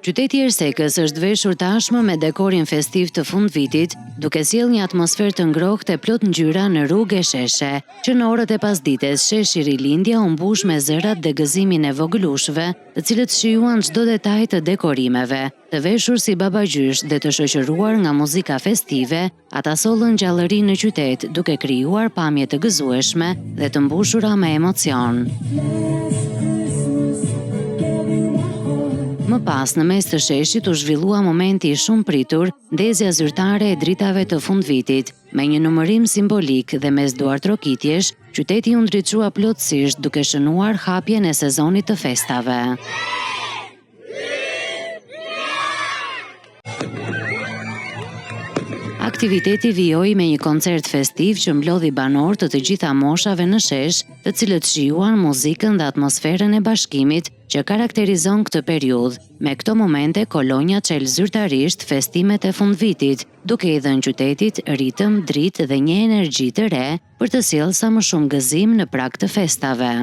Qyteti i Ersekës është veshur tashmë me dekorin festiv të fundvitit, duke sjellë një atmosferë të ngrohtë e plot ngjyra në rrugë e sheshe, që në orët e pasdites sheshi Rilindja u mbush me zërat dhe gëzimin e vogëlushve, të cilët shijuan çdo detaj të dekorimeve, të veshur si babagjysh dhe të shoqëruar nga muzika festive, ata sollën gjallëri në qytet, duke krijuar pamje të gëzueshme dhe të mbushura me emocion. Më pas, në mes të sheshit u zhvillua momenti i shumë pritur, ndezja zyrtare e dritave të fundvitit. Me një numërim simbolik dhe mes duartrokitjesh, qyteti u ndriçua plotësisht duke shënuar hapjen e sezonit të festave. Aktiviteti vijoi me një koncert festiv që mblodhi banorë të gjitha moshave në shesh, të cilët shijuan muzikën dhe atmosferën e bashkimit që karakterizon këtë periudhë. Me këto momente kolonja çel zyrtarisht festimet e fundvitit, duke i dhënë qytetit ritëm, dritë dhe një energji të re për të sjellë sa më shumë gëzim në prag të festave.